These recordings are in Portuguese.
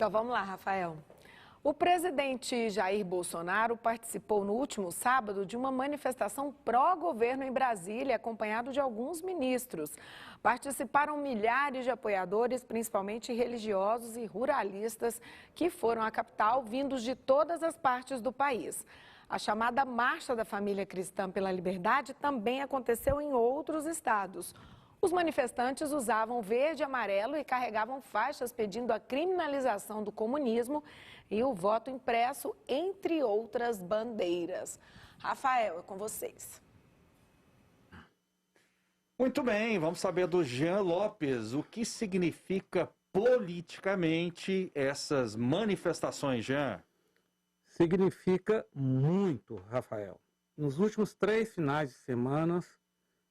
Então vamos lá, Rafael. O presidente Jair Bolsonaro participou no último sábado de uma manifestação pró-governo em Brasília, acompanhado de alguns ministros. Participaram milhares de apoiadores, principalmente religiosos e ruralistas, que foram à capital vindos de todas as partes do país. A chamada Marcha da Família Cristã pela Liberdade também aconteceu em outros estados. Os manifestantes usavam verde e amarelo e carregavam faixas pedindo a criminalização do comunismo e o voto impresso, entre outras bandeiras. Rafael, é com vocês. Muito bem, vamos saber do Jean Lopes. O que significa politicamente essas manifestações, Jean? Significa muito, Rafael. Nos últimos 3 finais de semana,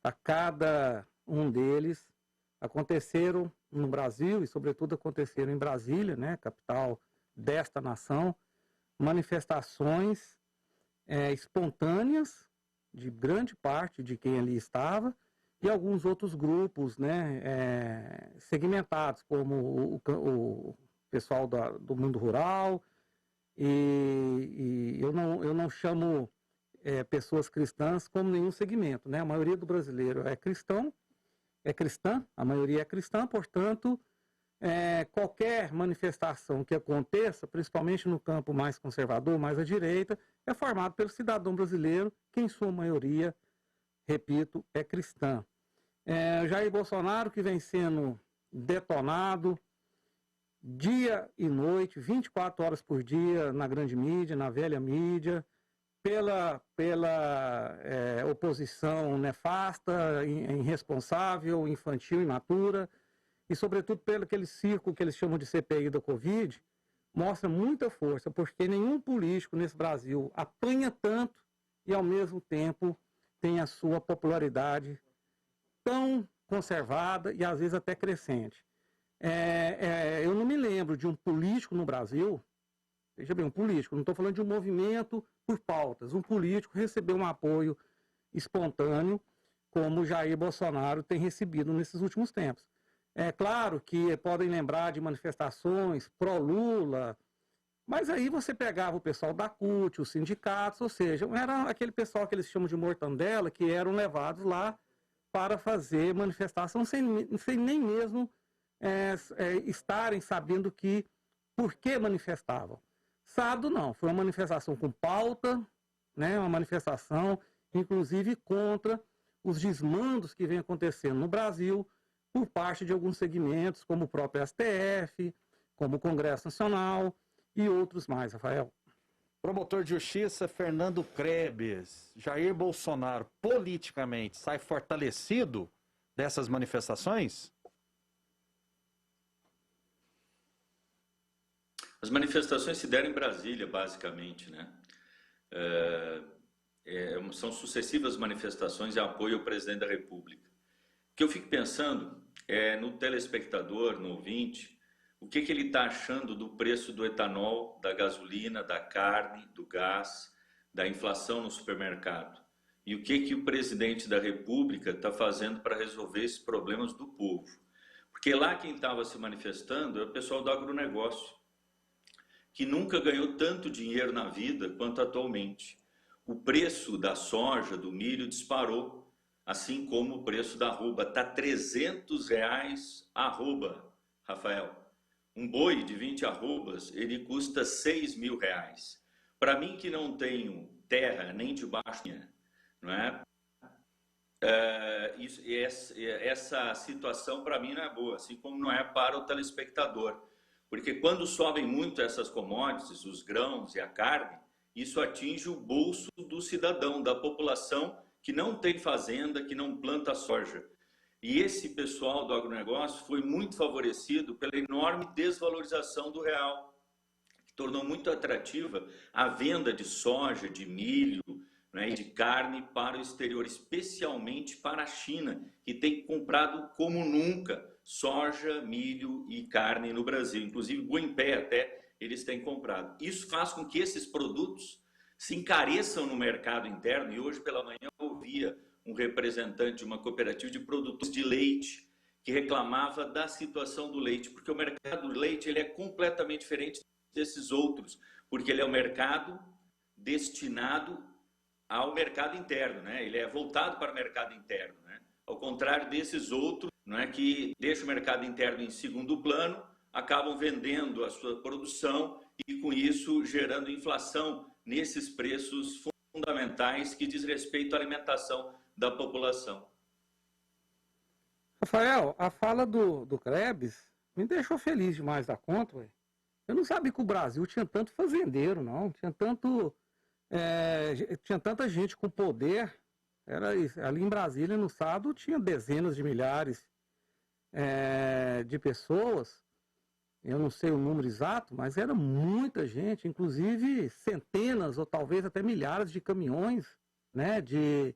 a cada um deles aconteceram no Brasil e, sobretudo, aconteceram em Brasília, né, capital desta nação, manifestações espontâneas de grande parte de quem ali estava e alguns outros grupos, né, segmentados, como o pessoal do mundo rural. E eu não chamo pessoas cristãs como nenhum segmento, né? A maioria do brasileiro é cristã, a maioria é cristã, portanto, qualquer manifestação que aconteça, principalmente no campo mais conservador, mais à direita, é formado pelo cidadão brasileiro, que em sua maioria, repito, é cristã. Jair Bolsonaro, que vem sendo detonado dia e noite, 24 horas por dia, na grande mídia, na velha mídia, pela oposição nefasta, irresponsável, infantil, imatura, e sobretudo pelo aquele circo que eles chamam de CPI da Covid, mostra muita força, porque nenhum político nesse Brasil apanha tanto e, ao mesmo tempo, tem a sua popularidade tão conservada e, às vezes, até crescente. Eu não me lembro de um político no Brasil, veja bem, um político, não estou falando de um movimento por pautas, um político recebeu um apoio espontâneo como Jair Bolsonaro tem recebido nesses últimos tempos. É claro que podem lembrar de manifestações pró-Lula, mas aí você pegava o pessoal da CUT, os sindicatos, ou seja, era aquele pessoal que eles chamam de mortandela, que eram levados lá para fazer manifestação sem nem mesmo estarem sabendo por que manifestavam. Sábado não, foi uma manifestação com pauta, né, uma manifestação inclusive contra os desmandos que vem acontecendo no Brasil por parte de alguns segmentos, como o próprio STF, como o Congresso Nacional e outros mais, Rafael. Promotor de Justiça Fernando Krebs, Jair Bolsonaro politicamente sai fortalecido dessas manifestações? As manifestações se deram em Brasília, basicamente, né? São sucessivas manifestações em apoio ao presidente da República. O que eu fico pensando é no telespectador, no ouvinte, o que ele está achando do preço do etanol, da gasolina, da carne, do gás, da inflação no supermercado. E o que o presidente da República está fazendo para resolver esses problemas do povo. Porque lá quem estava se manifestando é o pessoal do agronegócio, que nunca ganhou tanto dinheiro na vida quanto atualmente. O preço da soja, do milho disparou, assim como o preço da arroba. Está R$300 a arroba, Rafael. Um boi de 20 arrobas, ele custa R$6.000. Para mim que não tenho terra nem debaixo, não é? Essa situação para mim não é boa, assim como não é para o telespectador. Porque quando sobem muito essas commodities, os grãos e a carne, isso atinge o bolso do cidadão, da população que não tem fazenda, que não planta soja. E esse pessoal do agronegócio foi muito favorecido pela enorme desvalorização do real, que tornou muito atrativa a venda de soja, de milho, né, e de carne para o exterior, especialmente para a China, que tem comprado como nunca soja, milho e carne no Brasil. Inclusive, boi em pé até eles têm comprado. Isso faz com que esses produtos se encareçam no mercado interno. E hoje pela manhã eu ouvia um representante de uma cooperativa de produtores de leite que reclamava da situação do leite, porque o mercado do leite ele é completamente diferente desses outros, porque ele é um mercado destinado ao mercado interno, né? Ele é voltado para o mercado interno, né? Ao contrário desses outros, não é, que deixam o mercado interno em segundo plano, acabam vendendo a sua produção e com isso gerando inflação nesses preços fundamentais que diz respeito à alimentação da população. Rafael, a fala do Krebs me deixou feliz demais da conta, ué. Eu não sabia que o Brasil tinha tanto fazendeiro, não. Tinha tanta gente com poder. Era isso. Ali em Brasília, no estado, tinha dezenas de milhares de pessoas. Eu não sei o número exato, mas era muita gente, inclusive centenas ou talvez até milhares de caminhões, né, de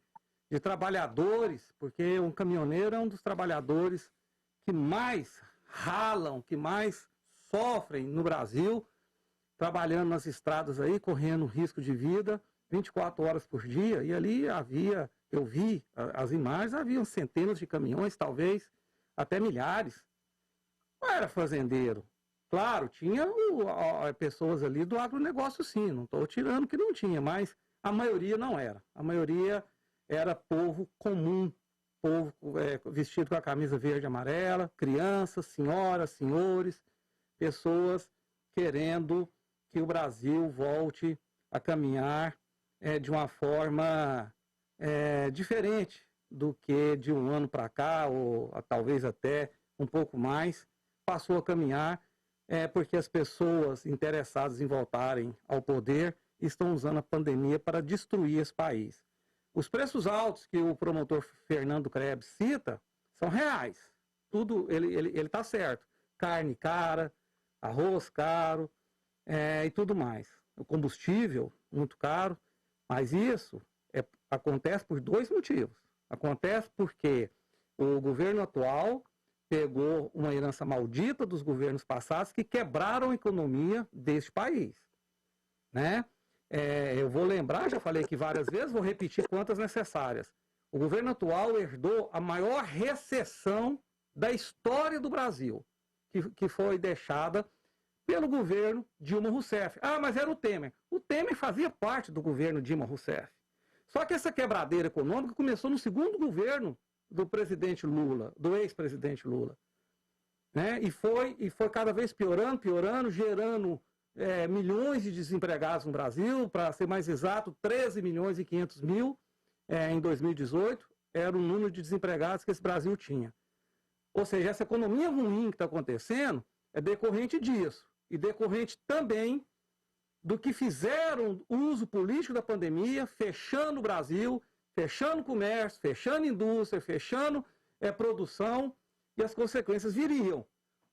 trabalhadores, porque um caminhoneiro é um dos trabalhadores que mais ralam, que mais sofrem no Brasil, trabalhando nas estradas aí, correndo risco de vida, 24 horas por dia, e ali eu vi as imagens, haviam centenas de caminhões, talvez até milhares. Não era fazendeiro. Claro, tinha pessoas ali do agronegócio sim, não estou tirando que não tinha, mas a maioria não era. A maioria era povo comum, povo vestido com a camisa verde e amarela, crianças, senhoras, senhores, pessoas querendo que o Brasil volte a caminhar de uma forma diferente do que de um ano para cá, ou talvez até um pouco mais, passou a caminhar porque as pessoas interessadas em voltarem ao poder estão usando a pandemia para destruir esse país. Os preços altos que o promotor Fernando Krebs cita são reais. Tudo, ele está certo. Carne cara, arroz caro e tudo mais. O combustível muito caro, mas isso acontece por dois motivos. Acontece porque o governo atual pegou uma herança maldita dos governos passados que quebraram a economia deste país, né? Eu vou lembrar, já falei aqui várias vezes, vou repetir quantas necessárias. O governo atual herdou a maior recessão da história do Brasil, que foi deixada pelo governo Dilma Rousseff. Ah, mas era o Temer. O Temer fazia parte do governo Dilma Rousseff. Só que essa quebradeira econômica começou no segundo governo do presidente Lula, do ex-presidente Lula, né? E foi cada vez piorando, gerando milhões de desempregados no Brasil, para ser mais exato, 13 milhões e 500 mil em 2018, era o número de desempregados que esse Brasil tinha. Ou seja, essa economia ruim que está acontecendo é decorrente disso, e decorrente também do que fizeram uso político da pandemia, fechando o Brasil, fechando o comércio, fechando a indústria, fechando produção, e as consequências viriam.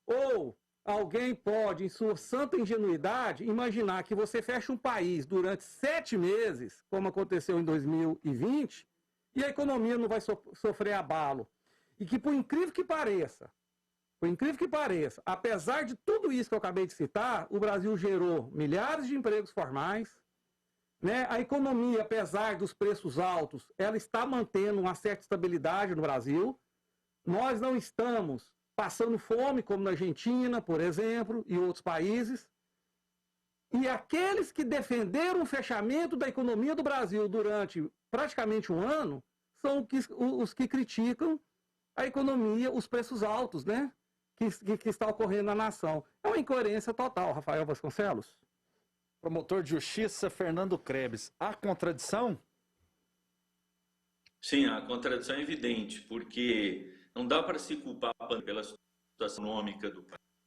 Ou alguém pode, em sua santa ingenuidade, imaginar que você fecha um país durante 7 meses, como aconteceu em 2020, e a economia não vai sofrer abalo. E que, por incrível que pareça, apesar de tudo isso que eu acabei de citar, o Brasil gerou milhares de empregos formais, né? A economia, apesar dos preços altos, ela está mantendo uma certa estabilidade no Brasil. Nós não estamos passando fome, como na Argentina, por exemplo, e outros países. E aqueles que defenderam o fechamento da economia do Brasil durante praticamente um ano são os que criticam a economia, os preços altos, né? Que está ocorrendo na nação. É uma incoerência total, Rafael Vasconcelos. Promotor de Justiça Fernando Krebs, há contradição? Sim, a contradição é evidente, porque não dá para se culpar pela situação econômica do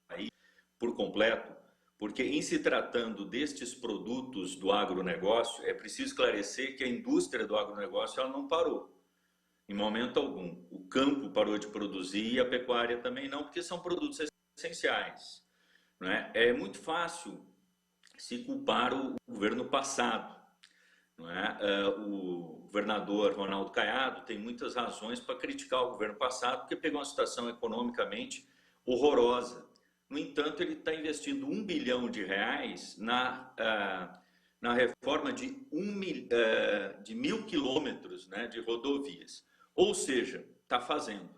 país por completo, porque em se tratando destes produtos do agronegócio, é preciso esclarecer que a indústria do agronegócio ela não parou, em momento algum. O campo parou de produzir e a pecuária também não, porque são produtos essenciais, não é? É muito fácil se culpar o governo passado, não é? O governador Ronaldo Caiado tem muitas razões para criticar o governo passado, porque pegou uma situação economicamente horrorosa. No entanto, ele está investindo R$1 bilhão na reforma de 1.000 quilômetros, né, de rodovias. Ou seja, está fazendo.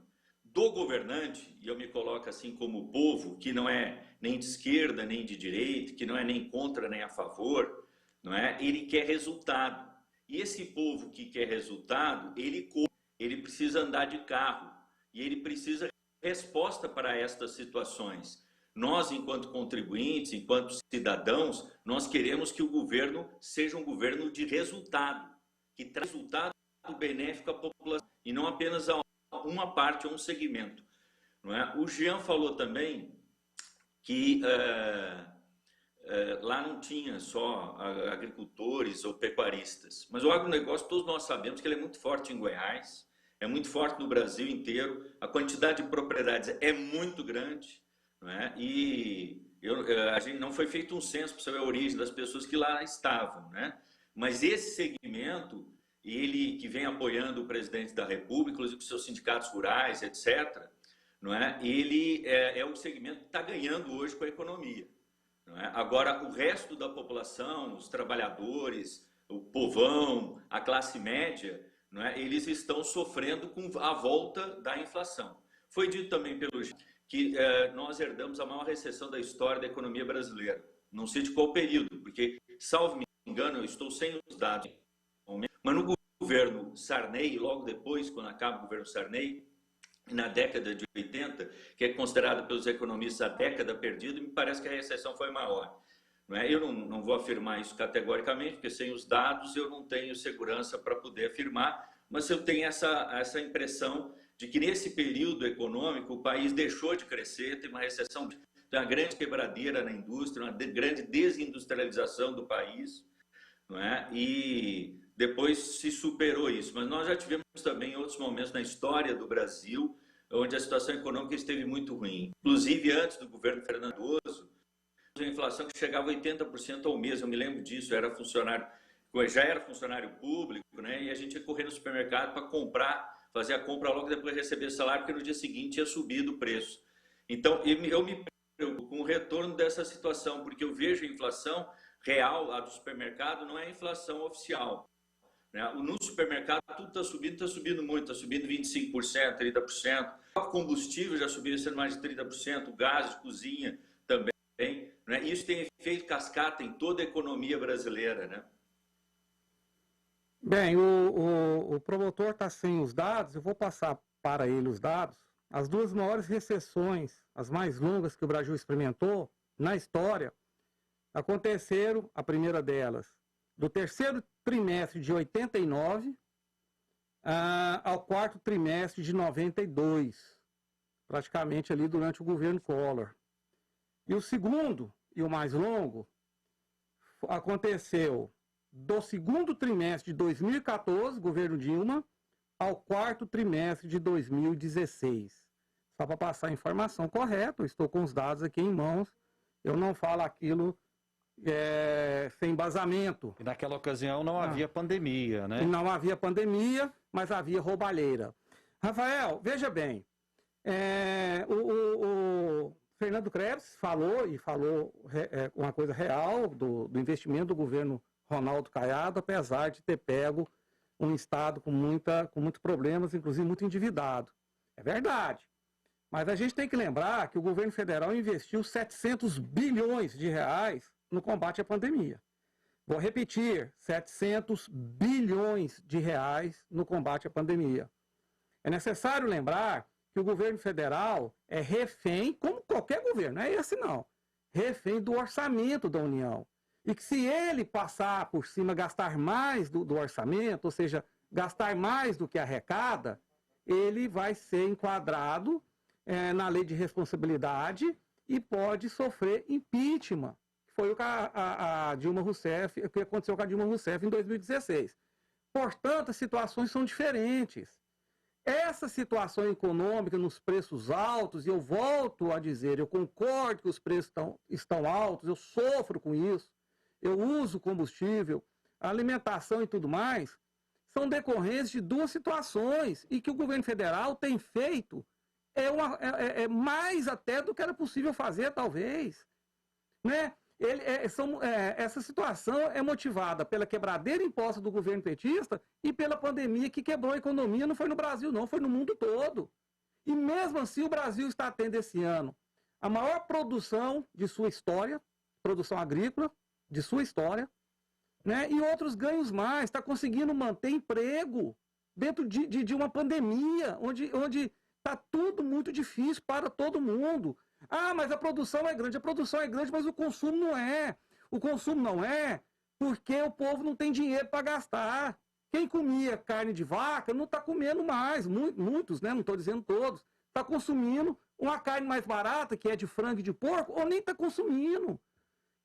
do governante, e eu me coloco assim como povo, que não é nem de esquerda, nem de direita, que não é nem contra, nem a favor, não é? Ele quer resultado. E esse povo que quer resultado, ele precisa andar de carro, e ele precisa de resposta para estas situações. Nós, enquanto contribuintes, enquanto cidadãos, nós queremos que o governo seja um governo de resultado, que traz resultado benéfico à população, e não apenas a uma parte ou um segmento. Não é? O Jean falou também que lá não tinha só agricultores ou pecuaristas, mas o agronegócio, todos nós sabemos que ele é muito forte em Goiás, é muito forte no Brasil inteiro, a quantidade de propriedades é muito grande, não é? E a gente não foi feito um censo para saber a origem das pessoas que lá estavam, né? Mas esse segmento, ele que vem apoiando o presidente da República, inclusive com seus sindicatos rurais, etc., não é? Ele é o segmento que está ganhando hoje com a economia. Não é? Agora, o resto da população, os trabalhadores, o povão, a classe média, não é? Eles estão sofrendo com a volta da inflação. Foi dito também pelo que nós herdamos a maior recessão da história da economia brasileira. Não sei de qual período, porque, salvo me engano, eu estou sem os dados, mas no governo Sarney, logo depois, quando acaba o governo Sarney, na década de 80, que é considerada pelos economistas a década perdida, me parece que a recessão foi maior. Não é? Eu não vou afirmar isso categoricamente, porque sem os dados eu não tenho segurança para poder afirmar, mas eu tenho essa impressão de que nesse período econômico o país deixou de crescer, tem uma recessão, tem uma grande quebradeira na indústria, uma grande desindustrialização do país, não é? E depois se superou isso. Mas nós já tivemos também outros momentos na história do Brasil onde a situação econômica esteve muito ruim. Inclusive, antes do governo Fernando Cardoso, a inflação que chegava a 80% ao mês, eu me lembro disso, já era funcionário público, né? E a gente ia correr no supermercado para comprar, fazer a compra logo depois de receber salário, porque no dia seguinte tinha subido o preço. Então, eu me preocupo com o retorno dessa situação, porque eu vejo a inflação real, a do supermercado, não é a inflação oficial. No supermercado tudo está subindo muito, está subindo 25%, 30%. O combustível já subiu sendo mais de 30%, o gás de cozinha também. Né? Isso tem efeito cascata em toda a economia brasileira. Né? Bem, o promotor está sem os dados, eu vou passar para ele os dados. As duas maiores recessões, as mais longas que o Brasil experimentou na história, aconteceram, a primeira delas, do terceiro trimestre de 89 ao quarto trimestre de 92, praticamente ali durante o governo Collor. E o segundo, e o mais longo, aconteceu do segundo trimestre de 2014, governo Dilma, ao quarto trimestre de 2016. Só para passar a informação correta, eu estou com os dados aqui em mãos, eu não falo aquilo sem embasamento. E naquela ocasião não havia pandemia, né? Não havia pandemia, mas havia roubalheira. Rafael, veja bem, o Fernando Krebs falou uma coisa real do investimento do governo Ronaldo Caiado, apesar de ter pego um estado com muitos problemas, inclusive muito endividado. É verdade. Mas a gente tem que lembrar que o governo federal investiu 700 bilhões de reais no combate à pandemia. Vou repetir, 700 bilhões de reais no combate à pandemia. É necessário lembrar que o governo federal é refém, como qualquer governo, não é esse não, refém do orçamento da União. E que se ele passar por cima, gastar mais do orçamento, ou seja, gastar mais do que arrecada, ele vai ser enquadrado na lei de responsabilidade e pode sofrer impeachment. Foi o que a Dilma Rousseff, o que aconteceu com a Dilma Rousseff em 2016. Portanto, as situações são diferentes. Essa situação econômica nos preços altos, e eu volto a dizer, eu concordo que os preços estão altos, eu sofro com isso, eu uso combustível, a alimentação e tudo mais, são decorrentes de duas situações, e que o governo federal tem feito mais até do que era possível fazer, talvez. Né? Essa situação é motivada pela quebradeira imposta do governo petista e pela pandemia que quebrou a economia, não foi no Brasil não, foi no mundo todo. E mesmo assim o Brasil está tendo esse ano a maior produção de sua história, produção agrícola de sua história, né? E outros ganhos mais, está conseguindo manter emprego dentro de uma pandemia, onde está tudo muito difícil para todo mundo. Ah, mas a produção é grande, mas o consumo não é. O consumo não é porque o povo não tem dinheiro para gastar. Quem comia carne de vaca não está comendo mais, muitos, né? Não estou dizendo todos, está consumindo uma carne mais barata, que é de frango e de porco, ou nem está consumindo.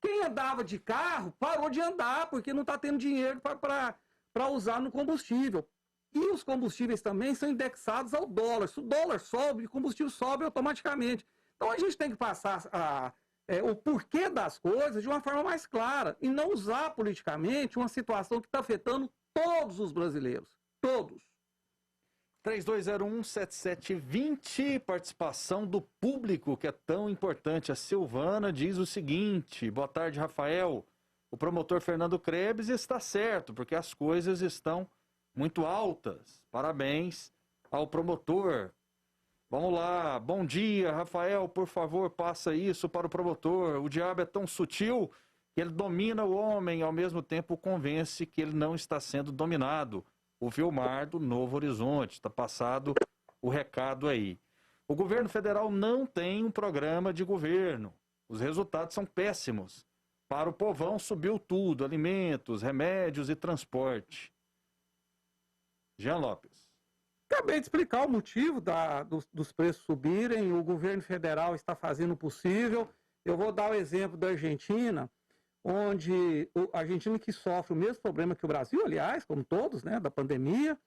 Quem andava de carro parou de andar, porque não está tendo dinheiro para usar no combustível. E os combustíveis também são indexados ao dólar. Se o dólar sobe, o combustível sobe automaticamente. Então a gente tem que passar o porquê das coisas de uma forma mais clara e não usar politicamente uma situação que está afetando todos os brasileiros. Todos. 3201-7720, participação do público, que é tão importante. A Silvana diz o seguinte: boa tarde, Rafael. O promotor Fernando Krebs está certo, porque as coisas estão muito altas. Parabéns ao promotor. Vamos lá. Bom dia, Rafael. Por favor, passa isso para o promotor. O diabo é tão sutil que ele domina o homem e, ao mesmo tempo, convence que ele não está sendo dominado. O Vilmar do Novo Horizonte. Está passado o recado aí. O governo federal não tem um programa de governo. Os resultados são péssimos. Para o povão subiu tudo: alimentos, remédios e transporte. Jean Lopes. Acabei de explicar o motivo dos preços subirem. O governo federal está fazendo o possível. Eu vou dar o exemplo da Argentina, onde a Argentina, que sofre o mesmo problema que o Brasil, aliás, como todos, né, da pandemia,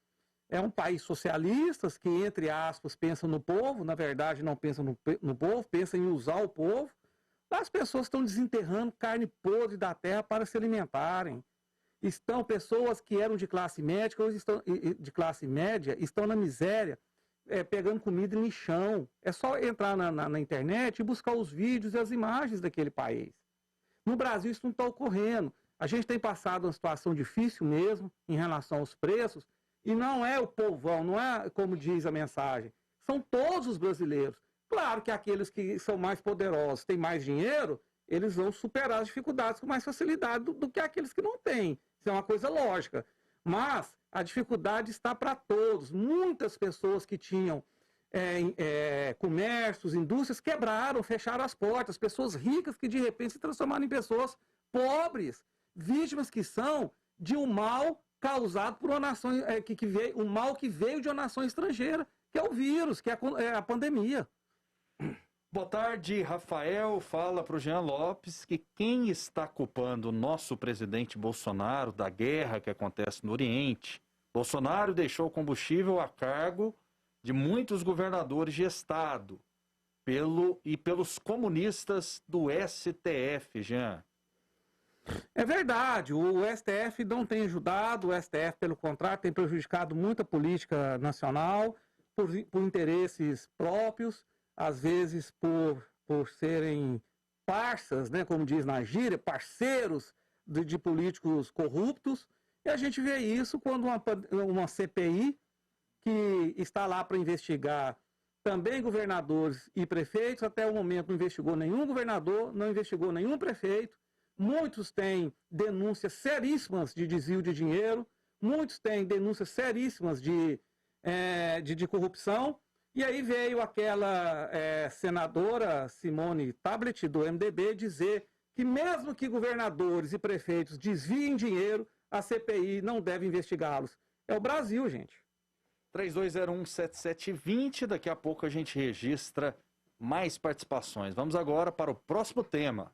é um país socialista que, entre aspas, pensa no povo, na verdade não pensa no povo, pensa em usar o povo. As pessoas estão desenterrando carne podre da terra para se alimentarem. Estão pessoas que eram de classe média, hoje estão na miséria, pegando comida em chão. É só entrar na internet e buscar os vídeos e as imagens daquele país. No Brasil isso não está ocorrendo. A gente tem passado uma situação difícil mesmo em relação aos preços, e não é o povão, não é como diz a mensagem, são todos os brasileiros. Claro que aqueles que são mais poderosos, têm mais dinheiro, eles vão superar as dificuldades com mais facilidade do que aqueles que não têm. Isso é uma coisa lógica. Mas a dificuldade está para todos. Muitas pessoas que tinham comércios, indústrias, quebraram, fecharam as portas. Pessoas ricas que de repente se transformaram em pessoas pobres, vítimas que são de um mal causado por uma nação, um mal que veio de uma nação estrangeira, que é o vírus, que é a pandemia. Boa tarde, Rafael. Fala para o Jean Lopes que quem está culpando o nosso presidente Bolsonaro da guerra que acontece no Oriente. Bolsonaro deixou o combustível a cargo de muitos governadores de estado pelos comunistas do STF, Jean. É verdade, o STF não tem ajudado, o STF, pelo contrário, tem prejudicado muito a política nacional por interesses próprios, às vezes por serem parças, né, como diz na gíria, parceiros de políticos corruptos. E a gente vê isso quando uma CPI, que está lá para investigar também governadores e prefeitos, até o momento não investigou nenhum governador, não investigou nenhum prefeito. Muitos têm denúncias seríssimas de desvio de dinheiro, muitos têm denúncias seríssimas de corrupção. E aí veio aquela senadora Simone Tabet, do MDB, dizer que mesmo que governadores e prefeitos desviem dinheiro, a CPI não deve investigá-los. É o Brasil, gente. 3201-7720, daqui a pouco a gente registra mais participações. Vamos agora para o próximo tema.